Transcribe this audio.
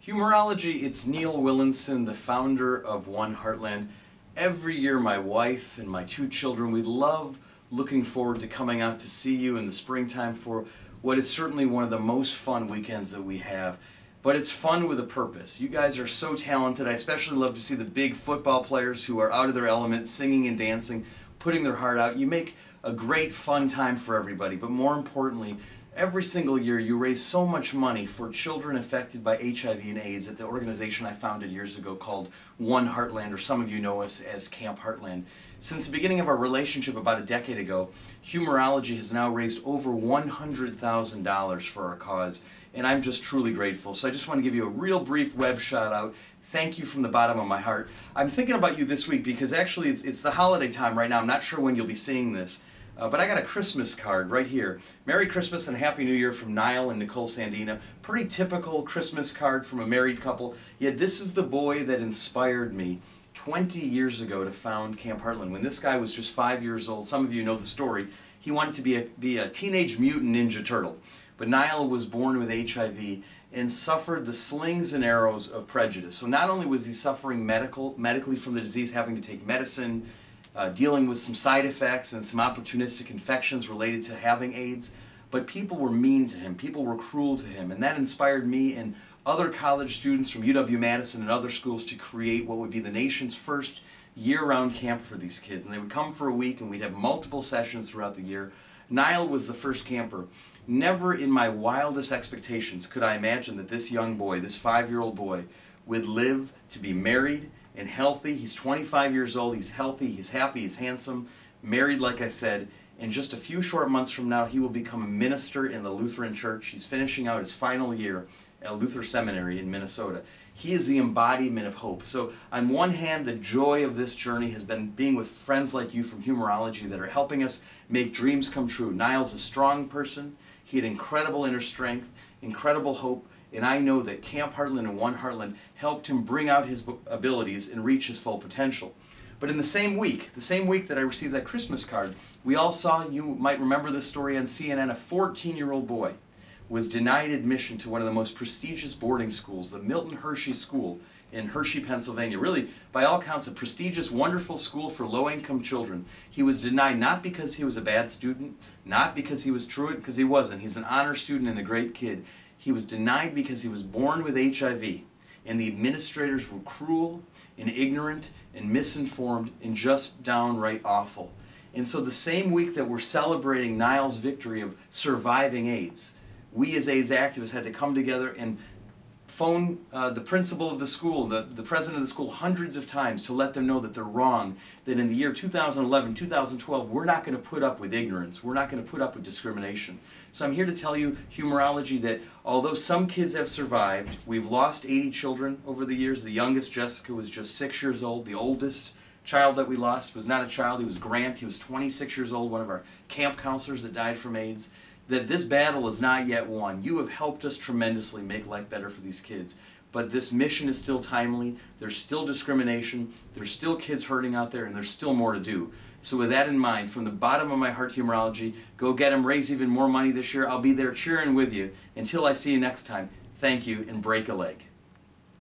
Humorology, it's Neil Willenson, the founder of One Heartland. Every year my wife and my two children, we love looking forward to coming out to see you in the springtime for what is certainly one of the most fun weekends that we have. But it's fun with a purpose. You guys are so talented. I especially love to see the big football players who are out of their element, singing and dancing, putting their heart out. You make a great fun time for everybody, but more importantly, every single year you raise so much money for children affected by HIV and AIDS at the organization I founded years ago called One Heartland, or some of you know us as Camp Heartland. Since the beginning of our relationship about a decade ago, Humorology has now raised over $100,000 for our cause, and I'm just truly grateful. So I just want to give you a real brief web shout out. Thank you from the bottom of my heart. I'm thinking about you this week because actually it's the holiday time right now. I'm not sure when you'll be seeing this. But I got a Christmas card right here. Merry Christmas and Happy New Year from Niall and Nicole Sandina. Pretty typical Christmas card from a married couple. Yet this is the boy that inspired me 20 years ago to found Camp Heartland. When this guy was just 5 years old, some of you know the story, he wanted to be a teenage mutant ninja turtle. But Niall was born with HIV and suffered the slings and arrows of prejudice. So not only was he suffering medically from the disease, having to take medicine, dealing with some side effects and some opportunistic infections related to having AIDS, but people were mean to him, people were cruel to him, and that inspired me and other college students from UW-Madison and other schools to create what would be the nation's first year-round camp for these kids. And they would come for a week and we'd have multiple sessions throughout the year. Niall was the first camper. Never in my wildest expectations could I imagine that this young boy, this 5-year-old boy, would live to be married and healthy. He's 25 years old, he's healthy, he's happy, he's handsome, married like I said, and just a few short months from now he will become a minister in the Lutheran Church. He's finishing out his final year at Luther Seminary in Minnesota. He is the embodiment of hope. So on one hand, the joy of this journey has been being with friends like you from Humorology that are helping us make dreams come true. Niall's a strong person, he had incredible inner strength, incredible hope, and I know that Camp Heartland and One Heartland helped him bring out his abilities and reach his full potential. But in the same week that I received that Christmas card, we all saw, you might remember this story on CNN, a 14-year-old boy was denied admission to one of the most prestigious boarding schools, the Milton Hershey School in Hershey, Pennsylvania. Really, by all accounts, a prestigious, wonderful school for low-income children. He was denied not because he was a bad student, not because he was truant, because he wasn't. He's an honor student and a great kid. He was denied because he was born with HIV, and the administrators were cruel and ignorant and misinformed and just downright awful. And so the same week that we're celebrating Niall's victory of surviving AIDS, we as AIDS activists had to come together and phone the principal of the school, the president of the school, hundreds of times to let them know that they're wrong, that in the year 2011, 2012, we're not going to put up with ignorance. We're not going to put up with discrimination. So I'm here to tell you, Humorology, that although some kids have survived, we've lost 80 children over the years. The youngest, Jessica, was just 6 years old. The oldest child that we lost was not a child. He was Grant. He was 26 years old, one of our camp counselors that died from AIDS. That this battle is not yet won. You have helped us tremendously make life better for these kids. But this mission is still timely. There's still discrimination. There's still kids hurting out there, and there's still more to do. So with that in mind, from the bottom of my heart, Humorology, go get them, raise even more money this year. I'll be there cheering with you. Until I see you next time, thank you, and break a leg.